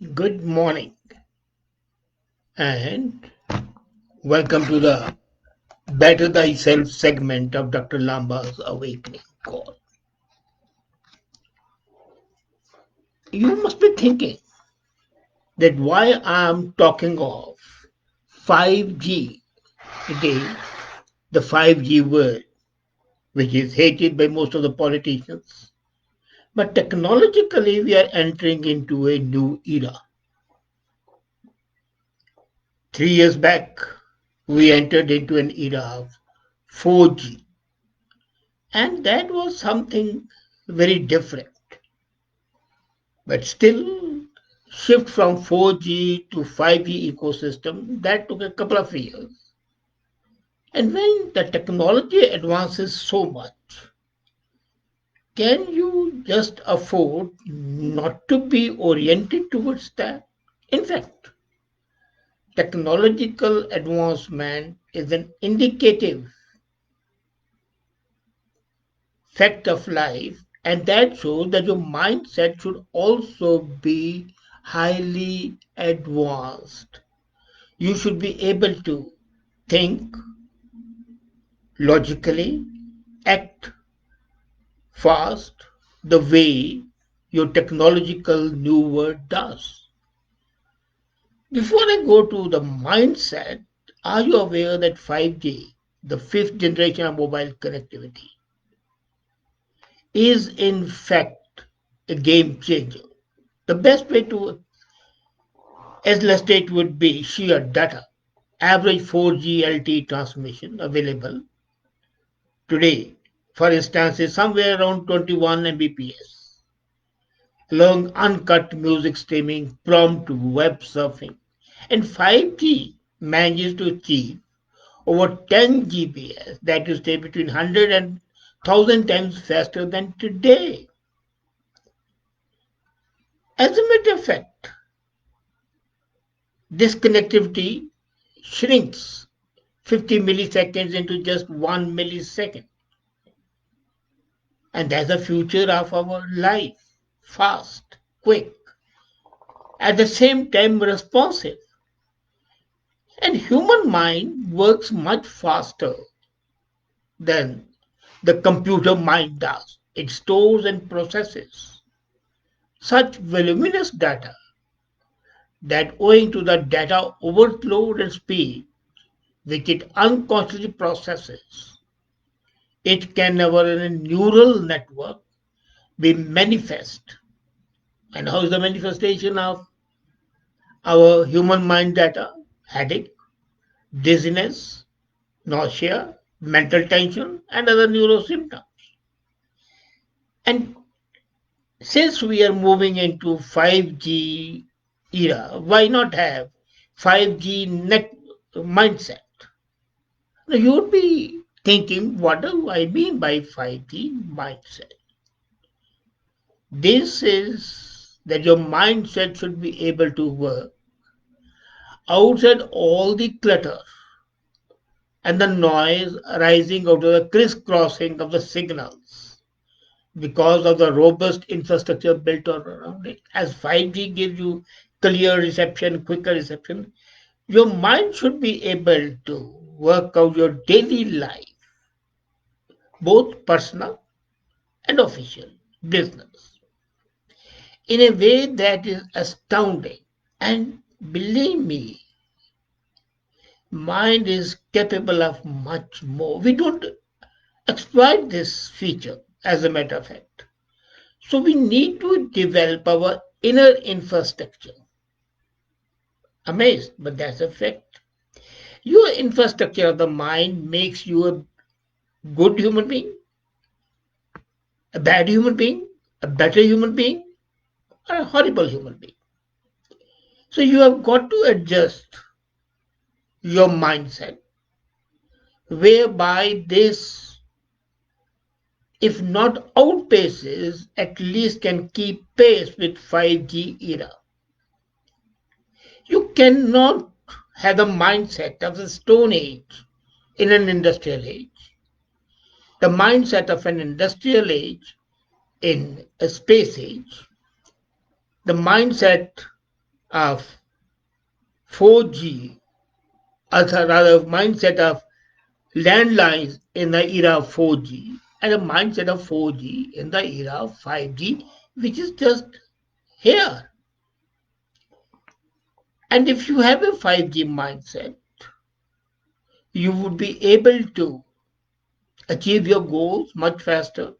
Good morning and welcome to the Better Thyself segment of Dr. Lamba's Awakening Call. You must be thinking that why I'm talking of 5G today, the 5G word, which is hated by most of the politicians. But technologically, we are entering into a new era. 3 years back, we entered into an era of 4G, and that was something very different. But still, shift from 4G to 5G ecosystem, that took a couple of years. And when the technology advances so much, can you just afford not to be oriented towards that? In fact, technological advancement is an indicative fact of life, and that shows that your mindset should also be highly advanced. You should be able to think logically, act fast the way your technological new world does. Before I go to the mindset, are you aware that 5G, the fifth generation of mobile connectivity, is in fact a game changer? The best way to illustrate would be sheer data. Average 4G LTE transmission available today, for instance, is somewhere around 21 Mbps, allowing uncut music streaming, prompt web surfing. And 5G manages to achieve over 10 Gbps, that is, say, between 100 and 1000 times faster than today. As a matter of fact, this connectivity shrinks 50 milliseconds into just 1 millisecond. And that's the future of our life. Fast, quick, at the same time responsive. And human mind works much faster than the computer mind does. It stores and processes such voluminous data that owing to the data overload and speed which it unconsciously processes, it can never in a neural network be manifest. And how is the manifestation of our human mind data? Headache, dizziness, nausea, mental tension, and other neuro symptoms. And since we are moving into 5G era, why not have 5G net mindset? Now you would be thinking, what do I mean by 5G mindset? This is that your mindset should be able to work outside all the clutter and the noise arising out of the crisscrossing of the signals because of the robust infrastructure built around it. As 5G gives you clear reception, quicker reception, your mind should be able to work out your daily life, both personal and official, business, in a way that is astounding. And believe me, mind is capable of much more. We don't exploit this feature, as a matter of fact. So we need to develop our inner infrastructure. Amazed, but that's a fact. Your infrastructure of the mind makes you a good human being, a bad human being, a better human being, or a horrible human being. So you have got to adjust your mindset, whereby this, if not outpaces, at least can keep pace with 5G era. You cannot have the mindset of the Stone Age in an industrial age, the mindset of an industrial age in a space age, the mindset of 4G, or rather mindset of landlines in the era of 4G and a mindset of 4G in the era of 5G, which is just here. And if you have a 5G mindset, you would be able to achieve your goals much faster,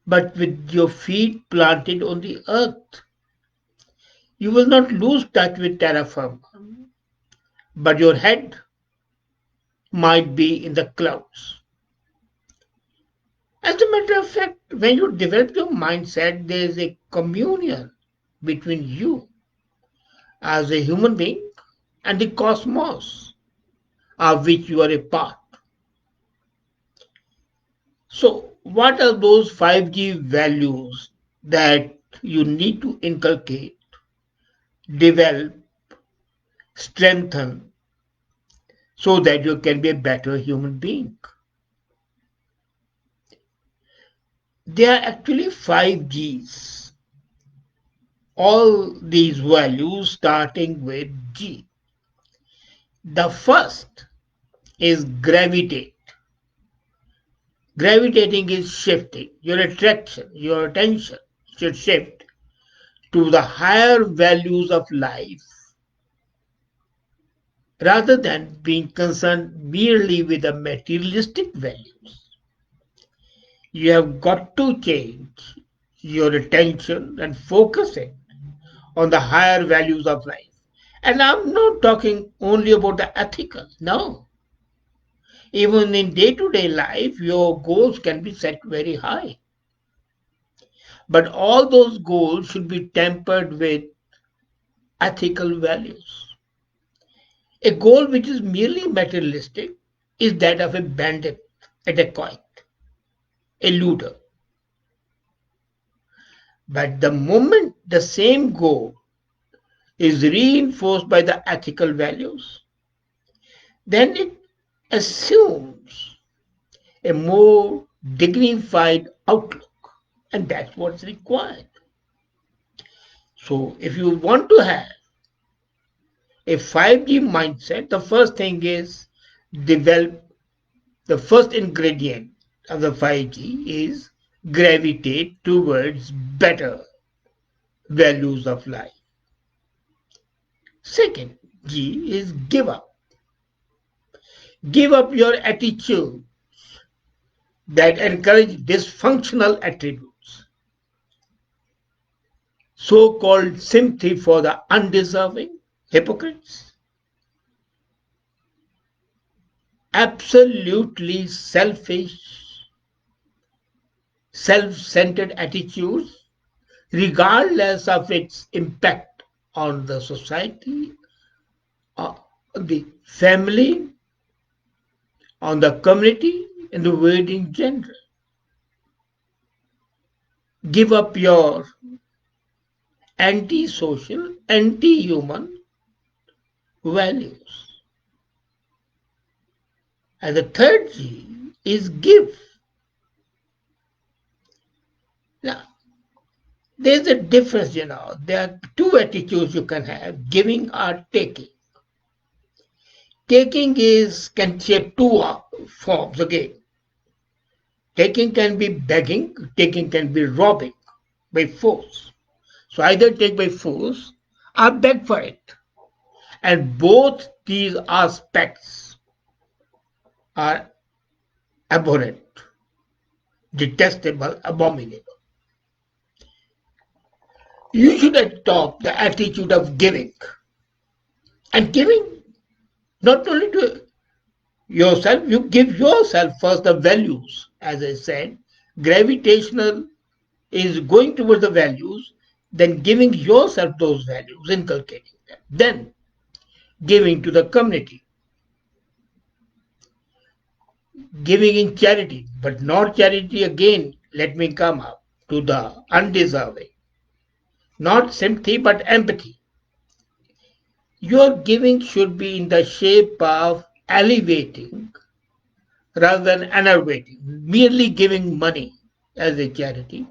but with your feet planted on the earth. You will not lose touch with terra firma, but your head might be in the clouds. As a matter of fact, when you develop your mindset, there is a communion between you as a human being and the cosmos of which you are a part. So, what are those 5G values that you need to inculcate, develop, strengthen so that you can be a better human being? There are actually 5Gs, all these values starting with G. The first is gravitate. Gravitating is shifting. Your attraction, your attention should shift to the higher values of life rather than being concerned merely with the materialistic values. You have got to change your attention and focus it on the higher values of life. And I'm not talking only about the ethical, no. Even in day to day life, your goals can be set very high. But all those goals should be tempered with ethical values. A goal which is merely materialistic is that of a bandit, a dacoit, a looter. But the moment the same goal is reinforced by the ethical values, then it assumes a more dignified outlook, and that's what's required. So, if you want to have a 5G mindset, the first thing is develop the first ingredient of the 5G is gravitate towards better values of life. Second, G is give up. Give up your attitude that encourage dysfunctional attributes, so-called sympathy for the undeserving, hypocrites, absolutely selfish, self-centered attitudes, regardless of its impact on the society, on the family, on the community, and the world in general. Give up your anti-social, anti-human values. And the third G is give. Now, there's a difference, There are two attitudes you can have, giving or taking. Taking is can take two forms again. Taking can be begging, taking can be robbing by force. So either take by force or beg for it. And both these aspects are abhorrent, detestable, abominable. You should adopt the attitude of giving. And giving not only to yourself, you give yourself first the values. As I said, gravitational is going towards the values, then giving yourself those values, inculcating them, then giving to the community, giving in charity, but not charity again. Let me come up to the undeserving, not sympathy but empathy. Your giving should be in the shape of elevating rather than enervating. Merely giving money as a charity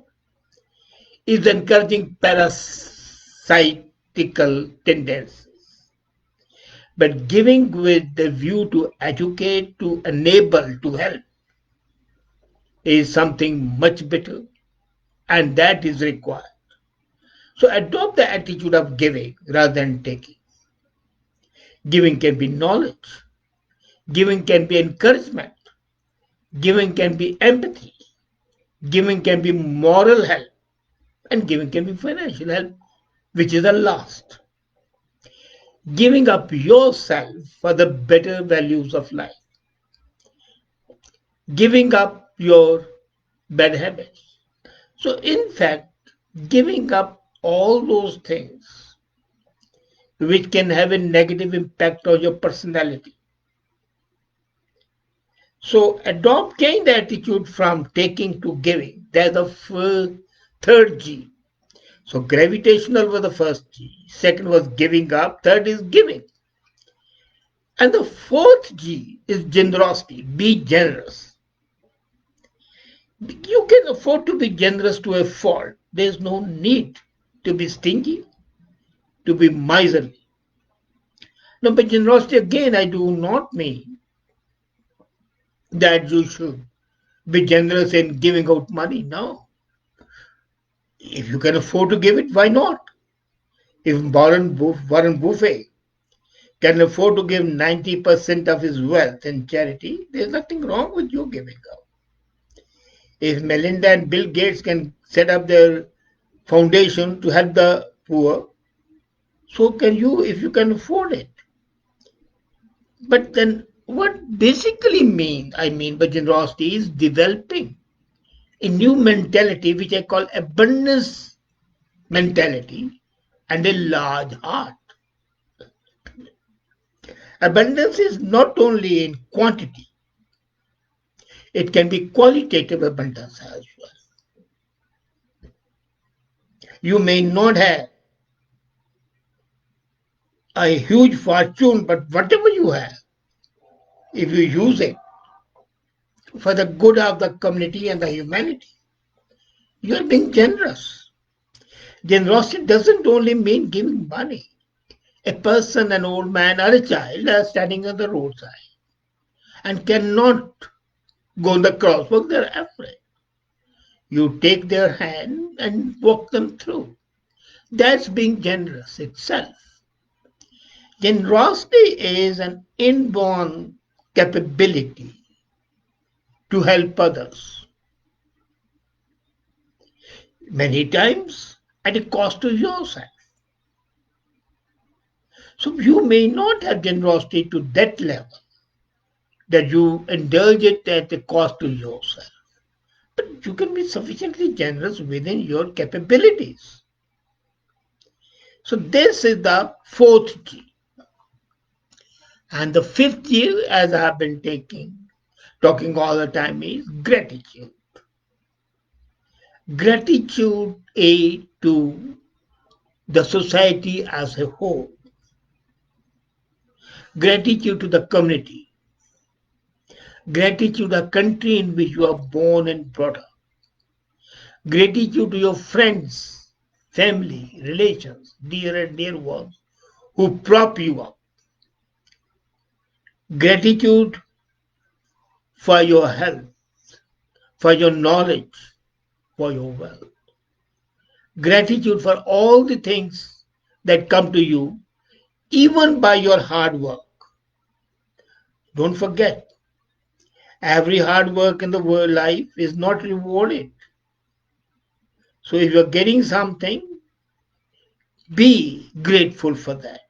is encouraging parasite egotistical tendencies, but giving with the view to educate, to enable, to help is something much better, and that is required. So adopt the attitude of giving rather than taking. Giving can be knowledge, giving can be encouragement, giving can be empathy, giving can be moral help, and giving can be financial help, which is the last. Giving up yourself for the better values of life, giving up your bad habits. So, in fact, giving up all those things which can have a negative impact on your personality. So, adopt change the attitude from taking to giving. That's the third G. So, gravitational was the first G, second was giving up, third is giving. And the fourth G is generosity. Be generous. You can afford to be generous to a fault. There's no need to be stingy, to be miserly. No, but generosity, again, I do not mean that you should be generous in giving out money. No. If you can afford to give it, why not? If Warren Buffett can afford to give 90% of his wealth in charity, there's nothing wrong with you giving out. If Melinda and Bill Gates can set up their foundation to help the poor, so can you if you can afford it. But then what basically I mean by generosity is developing a new mentality which I call abundance mentality and a large heart. Abundance is not only in quantity, it can be qualitative abundance as well. You may not have a huge fortune, but whatever you have, if you use it for the good of the community and the humanity, you are being generous. Generosity doesn't only mean giving money. A person, an old man, or a child are standing on the roadside and cannot go on the crosswalk, they're afraid. You take their hand and walk them through. That's being generous itself. Generosity is an inborn capability to help others, many times at a cost to yourself. So you may not have generosity to that level that you indulge it at a cost to yourself. But you can be sufficiently generous within your capabilities. So this is the fourth G. And the fifth G, as I have been talking all the time, is gratitude. Gratitude A to the society as a whole. Gratitude to the community. Gratitude to the country in which you are born and brought up. Gratitude to your friends, family, relations, dear and dear ones who prop you up. Gratitude for your health, for your knowledge, for your wealth. Gratitude for all the things that come to you, even by your hard work. Don't forget, every hard work in the world life is not rewarded. So if you're getting something, be grateful for that.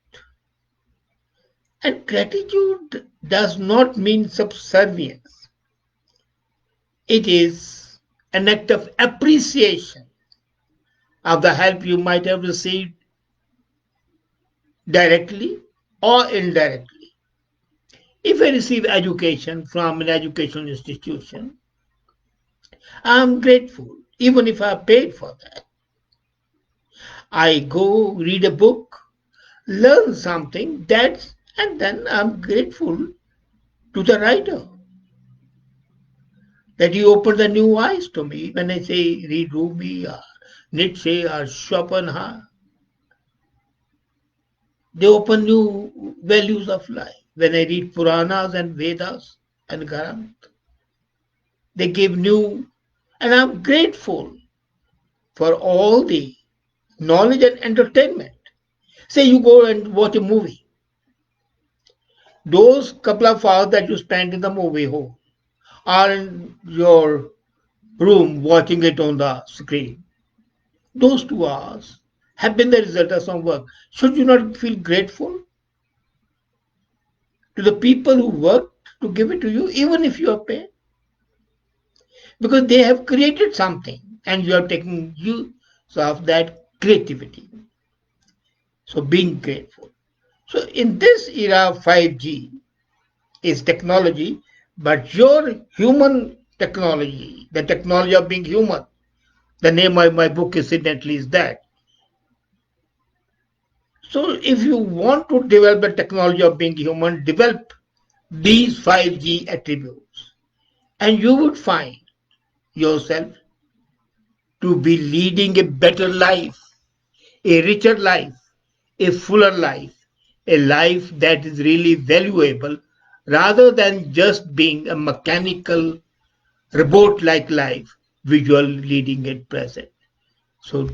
And gratitude does not mean subservience. It is an act of appreciation of the help you might have received directly or indirectly. If I receive education from an educational institution, I'm grateful, even if I paid for that. I go read a book, learn something, and then I'm grateful to the writer that he opened the new eyes to me when I say read Rumi or Nietzsche or Schopenhauer. They open new values of life. When I read Puranas and Vedas and Granth, they give new, and I'm grateful for all the knowledge and entertainment. Say you go and watch a movie. Those couple of hours that you spend in the movie home are in your room watching it on the screen. Those 2 hours have been the result of some work. Should you not feel grateful to the people who worked to give it to you, even if you are paid? Because they have created something and you are taking use of that creativity. So being grateful. So in this era, 5G is technology, but your human technology, the technology of being human, the name of my book incidentally is that. So if you want to develop the technology of being human, develop these 5G attributes, and you would find yourself to be leading a better life, a richer life, a fuller life, a life that is really valuable rather than just being a mechanical robot like life which you are leading at present. So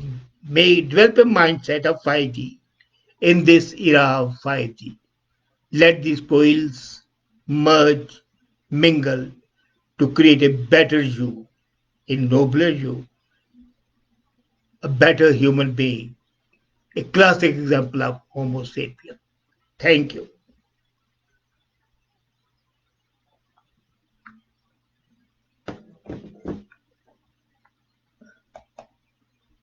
may develop a mindset of 5G in this era of 5G. Let these coils merge, mingle to create a better you, a nobler you, a better human being, a classic example of Homo sapien. Thank you.